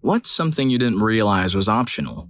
What's something you didn't realize was optional?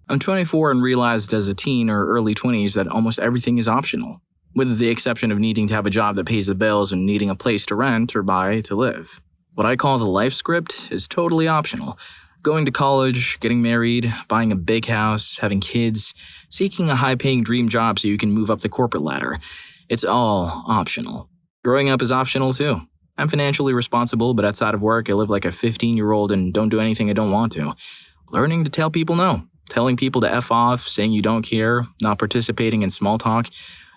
I'm 24 and realized as a teen or early 20s that almost everything is optional, with the exception of needing to have a job that pays the bills and needing a place to rent or buy to live. What I call the life script is totally optional. Going to college, getting married, buying a big house, having kids, seeking a high-paying dream job so you can move up the corporate ladder. It's all optional. Growing up is optional too. I'm financially responsible, but outside of work, I live like a 15-year-old and don't do anything I don't want to. Learning to tell people no, telling people to F off, saying you don't care, not participating in small talk.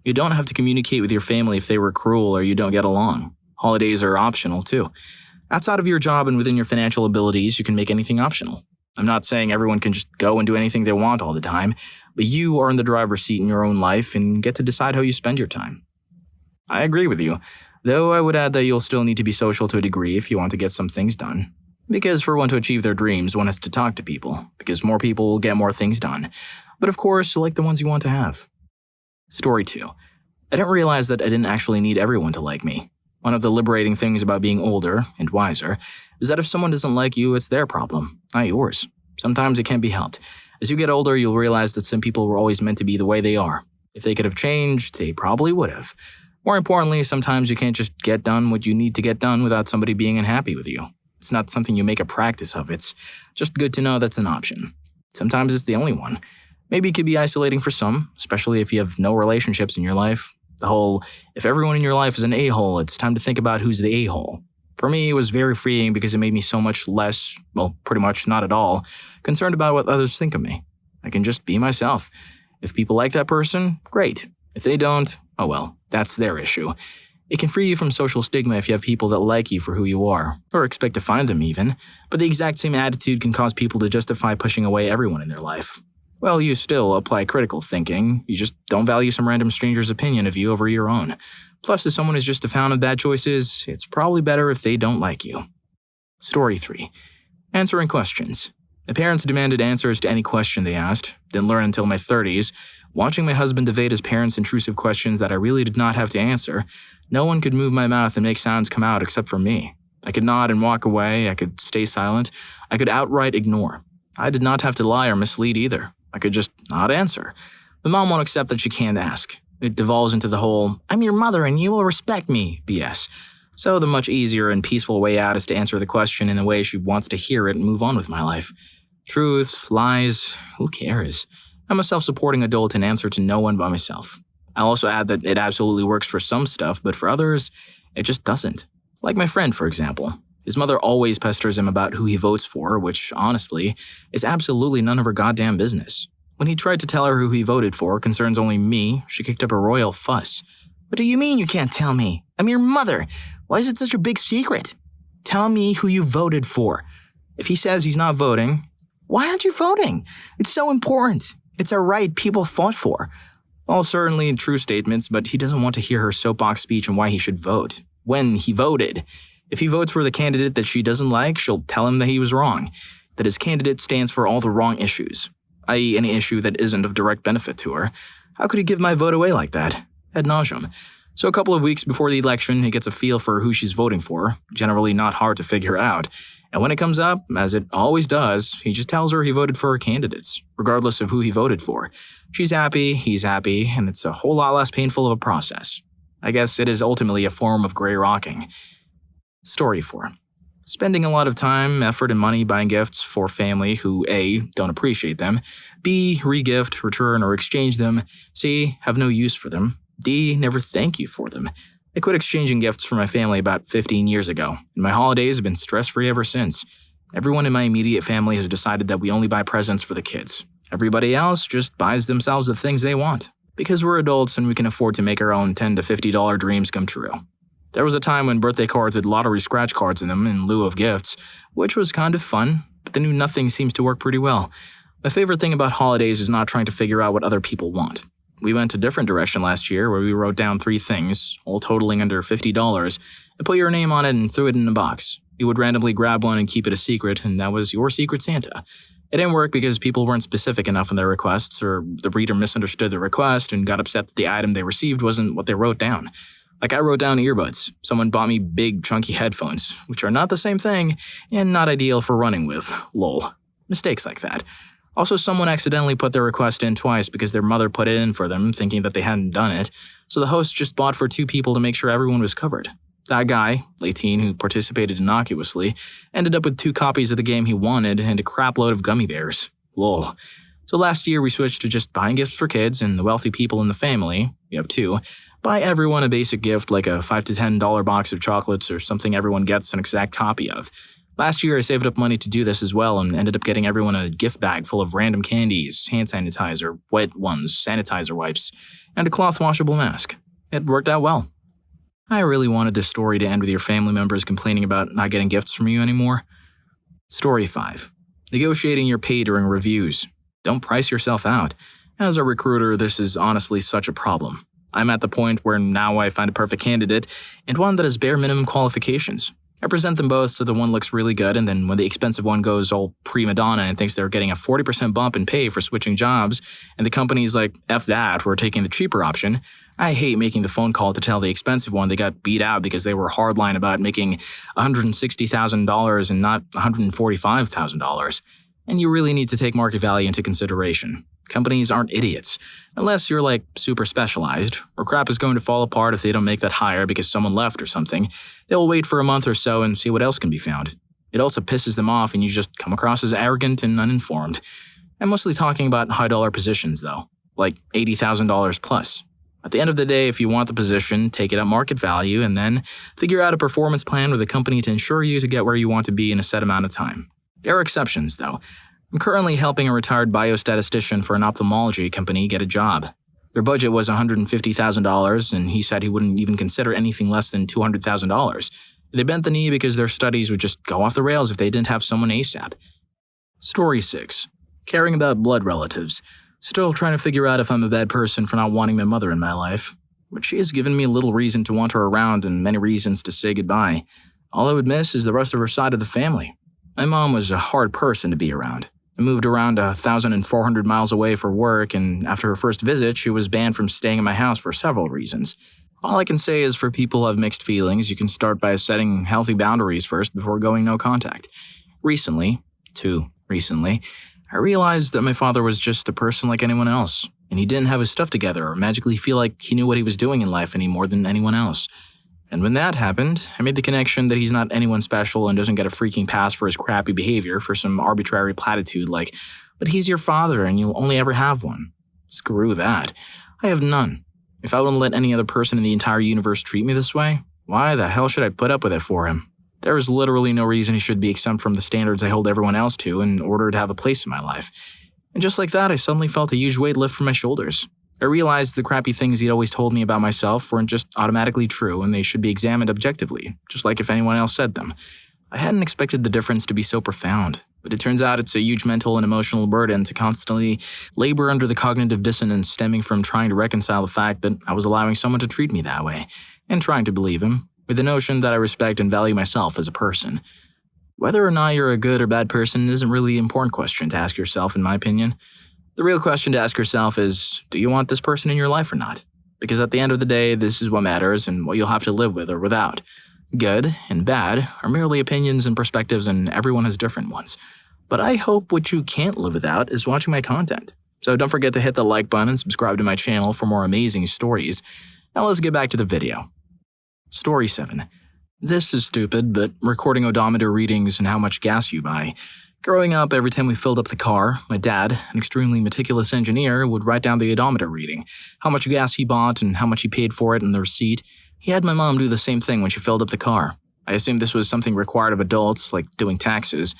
You don't have to communicate with your family if they were cruel or you don't get along. Holidays are optional too. Outside of your job and within your financial abilities, you can make anything optional. I'm not saying everyone can just go and do anything they want all the time, but you are in the driver's seat in your own life and get to decide how you spend your time. I agree with you, though I would add that you'll still need to be social to a degree if you want to get some things done. Because for one to achieve their dreams, one has to talk to people, because more people will get more things done. But of course, select the ones you want to have. Story 2. I didn't realize that I didn't actually need everyone to like me. One of the liberating things about being older and wiser is that if someone doesn't like you, it's their problem, not yours. Sometimes it can't be helped. As you get older, you'll realize that some people were always meant to be the way they are. If they could have changed, they probably would have. More importantly, sometimes you can't just get done what you need to get done without somebody being unhappy with you. It's not something you make a practice of. It's just good to know that's an option. Sometimes it's the only one. Maybe it could be isolating for some, especially if you have no relationships in your life. The whole, if everyone in your life is an a-hole, it's time to think about who's the a-hole. For me, it was very freeing because it made me so much less, well, pretty much not at all, concerned about what others think of me. I can just be myself. If people like that person, great. If they don't, oh well, that's their issue. It can free you from social stigma if you have people that like you for who you are, or expect to find them even, but the exact same attitude can cause people to justify pushing away everyone in their life. Well, you still apply critical thinking, you just don't value some random stranger's opinion of you over your own. Plus, if someone is just a fan of bad choices, it's probably better if they don't like you. Story 3. Answering questions. My parents demanded answers to any question they asked, didn't learn until my 30s. Watching my husband evade his parents' intrusive questions that I really did not have to answer, no one could move my mouth and make sounds come out except for me. I could nod and walk away, I could stay silent, I could outright ignore. I did not have to lie or mislead either. I could just not answer. But mom won't accept that she can't ask. It devolves into the whole, I'm your mother and you will respect me, BS. So the much easier and peaceful way out is to answer the question in a way she wants to hear it and move on with my life. Truth, lies, who cares? I'm a self-supporting adult and answer to no one but myself. I'll also add that it absolutely works for some stuff, but for others, it just doesn't. Like my friend, for example. His mother always pesters him about who he votes for, which, honestly, is absolutely none of her goddamn business. When he tried to tell her who he voted for concerns only me, she kicked up a royal fuss. What do you mean you can't tell me? I'm your mother. Why is it such a big secret? Tell me who you voted for. If he says he's not voting, why aren't you voting? It's so important. It's a right people fought for. All certainly true statements, but he doesn't want to hear her soapbox speech on why he should vote. When he voted. If he votes for the candidate that she doesn't like, she'll tell him that he was wrong. That his candidate stands for all the wrong issues, i.e. any issue that isn't of direct benefit to her. How could he give my vote away like that? Ad nauseum. So a couple of weeks before the election, he gets a feel for who she's voting for, generally not hard to figure out. And when it comes up, as it always does, he just tells her he voted for her candidates, regardless of who he voted for. She's happy, he's happy, and it's a whole lot less painful of a process. I guess it is ultimately a form of gray rocking. Story 4. Spending a lot of time, effort, and money buying gifts for family who A. don't appreciate them, B. re-gift, return, or exchange them, C. have no use for them, D. never thank you for them. I quit exchanging gifts for my family about 15 years ago, and my holidays have been stress-free ever since. Everyone in my immediate family has decided that we only buy presents for the kids. Everybody else just buys themselves the things they want, because we're adults and we can afford to make our own $10 to $50 dreams come true. There was a time when birthday cards had lottery scratch cards in them in lieu of gifts, which was kind of fun, but the new nothing seems to work pretty well. My favorite thing about holidays is not trying to figure out what other people want. We went a different direction last year where we wrote down 3 things, all totaling under $50, and put your name on it and threw it in a box. You would randomly grab one and keep it a secret, and that was your secret Santa. It didn't work because people weren't specific enough in their requests, or the reader misunderstood the request and got upset that the item they received wasn't what they wrote down. Like I wrote down earbuds. Someone bought me big, chunky headphones, which are not the same thing and not ideal for running with. Lol. Mistakes like that. Also, someone accidentally put their request in twice because their mother put it in for them, thinking that they hadn't done it, so the host just bought for 2 people to make sure everyone was covered. That guy, late teen who participated innocuously, ended up with 2 copies of the game he wanted and a crapload of gummy bears. Lol. So last year we switched to just buying gifts for kids, and the wealthy people in the family, we have 2, buy everyone a basic gift like a $5 to $10 box of chocolates or something everyone gets an exact copy of. Last year I saved up money to do this as well and ended up getting everyone a gift bag full of random candies, hand sanitizer, wet ones, sanitizer wipes, and a cloth washable mask. It worked out well. I really wanted this story to end with your family members complaining about not getting gifts from you anymore. Story 5. Negotiating your pay during reviews. Don't price yourself out. As a recruiter, this is honestly such a problem. I'm at the point where now I find a perfect candidate and one that has bare minimum qualifications. I present them both so the one looks really good, and then when the expensive one goes all prima donna and thinks they're getting a 40% bump in pay for switching jobs, and the company's like, F that, we're taking the cheaper option, I hate making the phone call to tell the expensive one they got beat out because they were hardline about making $160,000 and not $145,000. And you really need to take market value into consideration. Companies aren't idiots. Unless you're like super specialized, or crap is going to fall apart if they don't make that hire because someone left or something, they'll wait for a month or so and see what else can be found. It also pisses them off and you just come across as arrogant and uninformed. I'm mostly talking about high-dollar positions though, like $80,000 plus. At the end of the day, if you want the position, take it at market value and then figure out a performance plan with the company to ensure you to get where you want to be in a set amount of time. There are exceptions though. I'm currently helping a retired biostatistician for an ophthalmology company get a job. Their budget was $150,000, and he said he wouldn't even consider anything less than $200,000. They bent the knee because their studies would just go off the rails if they didn't have someone ASAP. Story 6. Caring about blood relatives. Still trying to figure out if I'm a bad person for not wanting my mother in my life. But she has given me a little reason to want her around and many reasons to say goodbye. All I would miss is the rest of her side of the family. My mom was a hard person to be around. I moved around 1,400 miles away for work, and after her first visit, she was banned from staying in my house for several reasons. All I can say is for people who have mixed feelings, you can start by setting healthy boundaries first before going no contact. Recently, I realized that my father was just a person like anyone else, and he didn't have his stuff together or magically feel like he knew what he was doing in life any more than anyone else. And when that happened, I made the connection that he's not anyone special and doesn't get a freaking pass for his crappy behavior for some arbitrary platitude like, but he's your father and you'll only ever have one. Screw that. I have none. If I wouldn't let any other person in the entire universe treat me this way, why the hell should I put up with it for him? There is literally no reason he should be exempt from the standards I hold everyone else to in order to have a place in my life. And just like that, I suddenly felt a huge weight lift from my shoulders. I realized the crappy things he'd always told me about myself weren't just automatically true and they should be examined objectively, just like if anyone else said them. I hadn't expected the difference to be so profound, but it turns out it's a huge mental and emotional burden to constantly labor under the cognitive dissonance stemming from trying to reconcile the fact that I was allowing someone to treat me that way, and trying to believe him, with the notion that I respect and value myself as a person. Whether or not you're a good or bad person isn't really the important question to ask yourself, in my opinion. The real question to ask yourself is, do you want this person in your life or not? Because at the end of the day, this is what matters and what you'll have to live with or without. Good and bad are merely opinions and perspectives, and everyone has different ones. But I hope what you can't live without is watching my content. So don't forget to hit the like button and subscribe to my channel for more amazing stories. Now let's get back to the video. Story 7. This is stupid, but recording odometer readings and how much gas you buy. Growing up, every time we filled up the car, my dad, an extremely meticulous engineer, would write down the odometer reading, how much gas he bought and how much he paid for it and the receipt. He had my mom do the same thing when she filled up the car. I assumed this was something required of adults, like doing taxes.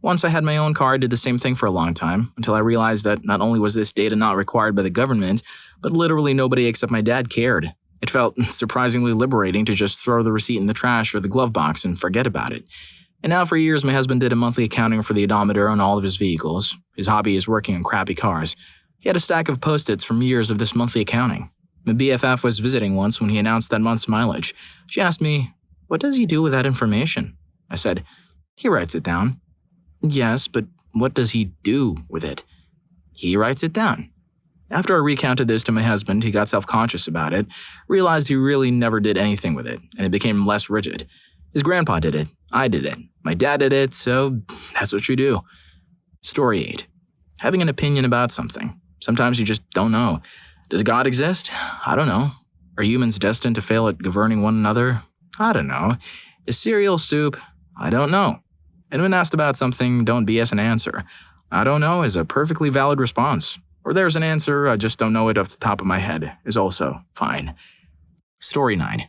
Once I had my own car, I did the same thing for a long time, until I realized that not only was this data not required by the government, but literally nobody except my dad cared. It felt surprisingly liberating to just throw the receipt in the trash or the glove box and forget about it. And now for years, my husband did a monthly accounting for the odometer on all of his vehicles. His hobby is working on crappy cars. He had a stack of Post-its from years of this monthly accounting. My BFF was visiting once when he announced that month's mileage. She asked me, "What does he do with that information?" I said, "He writes it down." "Yes, but what does he do with it?" "He writes it down." After I recounted this to my husband, he got self-conscious about it, realized he really never did anything with it, and it became less rigid. His grandpa did it. I did it. My dad did it, so that's what you do. Story 8. Having an opinion about something. Sometimes you just don't know. Does God exist? I don't know. Are humans destined to fail at governing one another? I don't know. Is cereal soup? I don't know. And when asked about something, don't BS an answer. I don't know is a perfectly valid response. Or there's an answer, I just don't know it off the top of my head, is also fine. Story 9.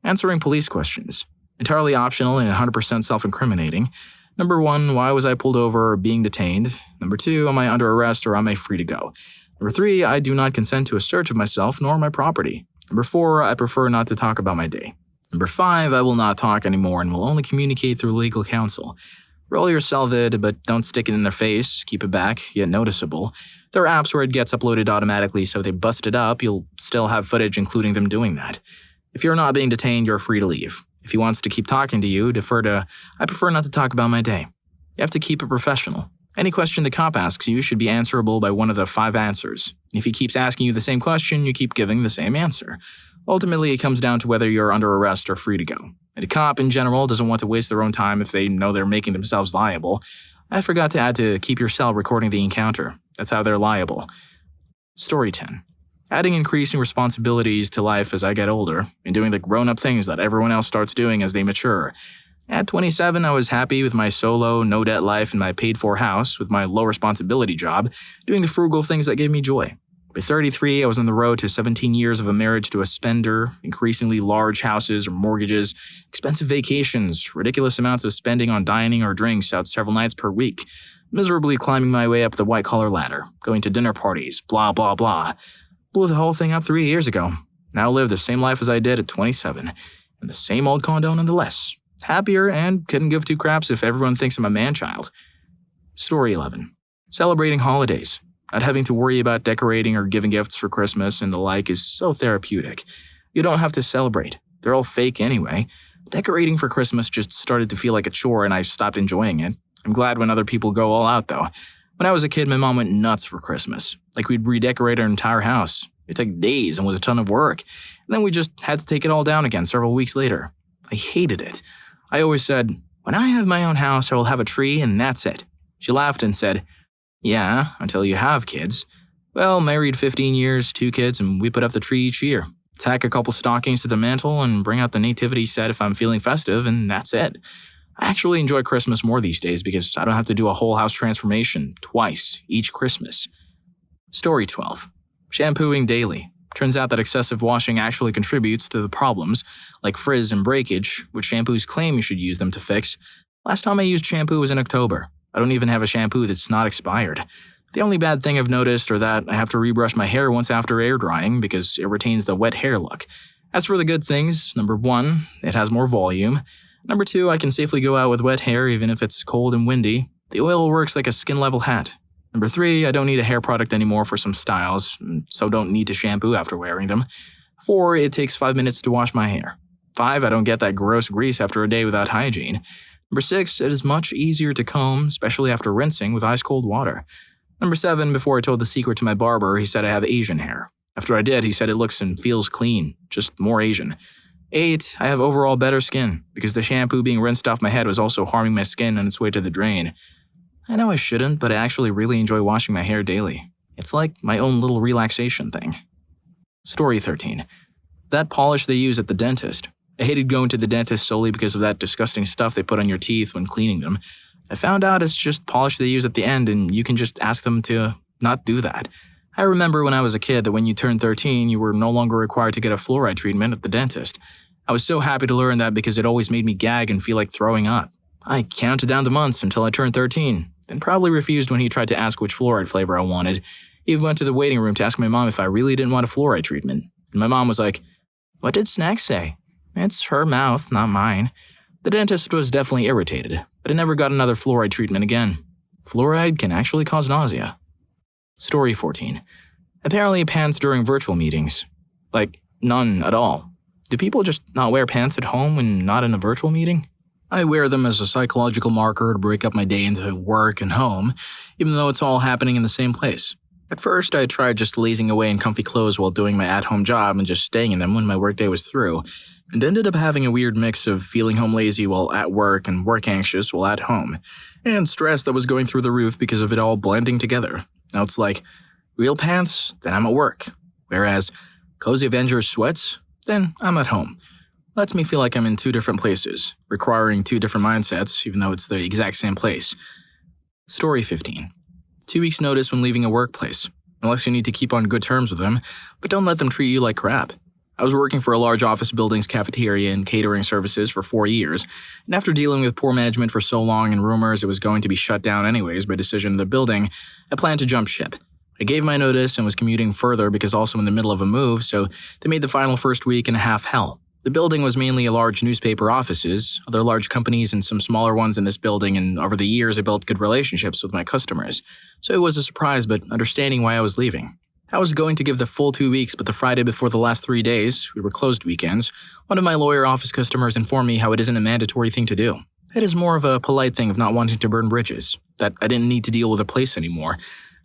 Answering police questions. Entirely optional and 100% self-incriminating. Number 1, why was I pulled over or being detained? Number 2, am I under arrest or am I free to go? Number 3, I do not consent to a search of myself nor my property. Number 4, I prefer not to talk about my day. Number 5, I will not talk anymore and will only communicate through legal counsel. Roll your salvid, but don't stick it in their face, keep it back, yet noticeable. There are apps where it gets uploaded automatically, so if they bust it up, you'll still have footage including them doing that. If you're not being detained, you're free to leave. If he wants to keep talking to you, defer to, I prefer not to talk about my day. You have to keep it professional. Any question the cop asks you should be answerable by one of the 5 answers. If he keeps asking you the same question, you keep giving the same answer. Ultimately, it comes down to whether you're under arrest or free to go. And a cop, in general, doesn't want to waste their own time if they know they're making themselves liable. I forgot to add to keep your cell recording the encounter. That's how they're liable. Story 10. Adding increasing responsibilities to life as I get older, and doing the grown-up things that everyone else starts doing as they mature. At 27, I was happy with my solo, no-debt life in my paid-for house, with my low-responsibility job, doing the frugal things that gave me joy. By 33, I was on the road to 17 years of a marriage to a spender, increasingly large houses or mortgages, expensive vacations, ridiculous amounts of spending on dining or drinks out several nights per week, miserably climbing my way up the white-collar ladder, going to dinner parties, blah, blah, blah. Blew the whole thing up 3 years ago. Now live the same life as I did at 27, in the same old condo nonetheless. Happier and couldn't give 2 craps if everyone thinks I'm a man-child. Story 11. Celebrating holidays. Not having to worry about decorating or giving gifts for Christmas and the like is so therapeutic. You don't have to celebrate. They're all fake anyway. Decorating for Christmas just started to feel like a chore and I stopped enjoying it. I'm glad when other people go all out though. When I was a kid, my mom went nuts for Christmas. Like we'd redecorate our entire house. It took days and was a ton of work. And then we just had to take it all down again several weeks later. I hated it. I always said, when I have my own house, I will have a tree and that's it. She laughed and said, yeah, until you have kids. Well, married 15 years, 2 kids, and we put up the tree each year. Tack a couple stockings to the mantle and bring out the nativity set if I'm feeling festive, and that's it. I actually enjoy Christmas more these days because I don't have to do a whole house transformation twice each Christmas. Story 12. Shampooing daily. Turns out that excessive washing actually contributes to the problems, like frizz and breakage, which shampoos claim you should use them to fix. Last time I used shampoo was in October. I don't even have a shampoo that's not expired. The only bad thing I've noticed are that I have to rebrush my hair once after air drying because it retains the wet hair look. As for the good things, number 1, it has more volume. Number 2, I can safely go out with wet hair even if it's cold and windy. The oil works like a skin-level hat. Number 3, I don't need a hair product anymore for some styles, so don't need to shampoo after wearing them. 4, it takes 5 minutes to wash my hair. 5, I don't get that gross grease after a day without hygiene. Number 6, it is much easier to comb, especially after rinsing with ice-cold water. Number 7, before I told the secret to my barber, he said I have Asian hair. After I did, he said it looks and feels clean, just more Asian. 8, I have overall better skin, because the shampoo being rinsed off my head was also harming my skin on its way to the drain. I know I shouldn't, but I actually really enjoy washing my hair daily. It's like my own little relaxation thing. Story 13. That polish they use at the dentist. I hated going to the dentist solely because of that disgusting stuff they put on your teeth when cleaning them. I found out it's just polish they use at the end and you can just ask them to not do that. I remember when I was a kid that when you turned 13, you were no longer required to get a fluoride treatment at the dentist. I was so happy to learn that because it always made me gag and feel like throwing up. I counted down the months until I turned 13, then probably refused when he tried to ask which fluoride flavor I wanted. He even went to the waiting room to ask my mom if I really didn't want a fluoride treatment. And my mom was like, "What did Snack say?" It's her mouth, not mine. The dentist was definitely irritated, but I never got another fluoride treatment again. Fluoride can actually cause nausea. Story 14. Apparently pants during virtual meetings. Like, none at all. Do people just not wear pants at home when not in a virtual meeting? I wear them as a psychological marker to break up my day into work and home, even though it's all happening in the same place. At first, I tried just lazing away in comfy clothes while doing my at-home job and just staying in them when my workday was through, and ended up having a weird mix of feeling home lazy while at work and work anxious while at home, and stress that was going through the roof because of it all blending together. Now it's like, real pants, then I'm at work, whereas cozy Avengers sweats, then I'm at home. Lets me feel like I'm in two different places, requiring two different mindsets even though it's the exact same place. Story 15. 2 weeks notice when leaving a workplace, unless you need to keep on good terms with them, but don't let them treat you like crap. I was working for a large office building's cafeteria and catering services for 4 years, and after dealing with poor management for so long and rumors it was going to be shut down anyways by decision of the building, I planned to jump ship. I gave my notice and was commuting further because also in the middle of a move, so they made the final first week and a half hell. The building was mainly a large newspaper offices, other large companies and some smaller ones in this building, and over the years I built good relationships with my customers. So it was a surprise, but understanding why I was leaving. I was going to give the full 2 weeks, but the Friday before the last 3 days, we were closed weekends, one of my lawyer office customers informed me how it isn't a mandatory thing to do. It is more of a polite thing of not wanting to burn bridges, that I didn't need to deal with a place anymore.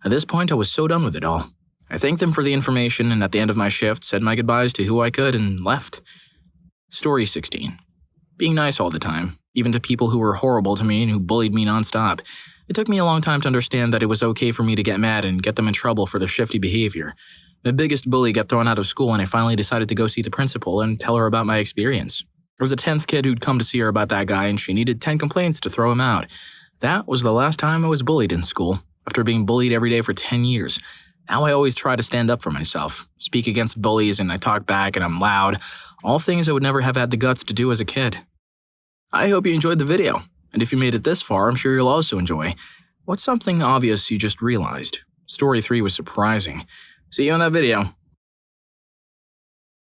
At this point, I was so done with it all. I thanked them for the information and at the end of my shift, said my goodbyes to who I could and left. Story 16. Being nice all the time, even to people who were horrible to me and who bullied me nonstop. It took me a long time to understand that it was okay for me to get mad and get them in trouble for their shifty behavior. My biggest bully got thrown out of school and I finally decided to go see the principal and tell her about my experience. There was a 10th kid who'd come to see her about that guy and she needed 10 complaints to throw him out. That was the last time I was bullied in school, after being bullied every day for 10 years. Now I always try to stand up for myself, speak against bullies, and I talk back and I'm loud. All things I would never have had the guts to do as a kid. I hope you enjoyed the video, and if you made it this far, I'm sure you'll also enjoy. What's something obvious you just realized? Story 3 was surprising. See you on that video.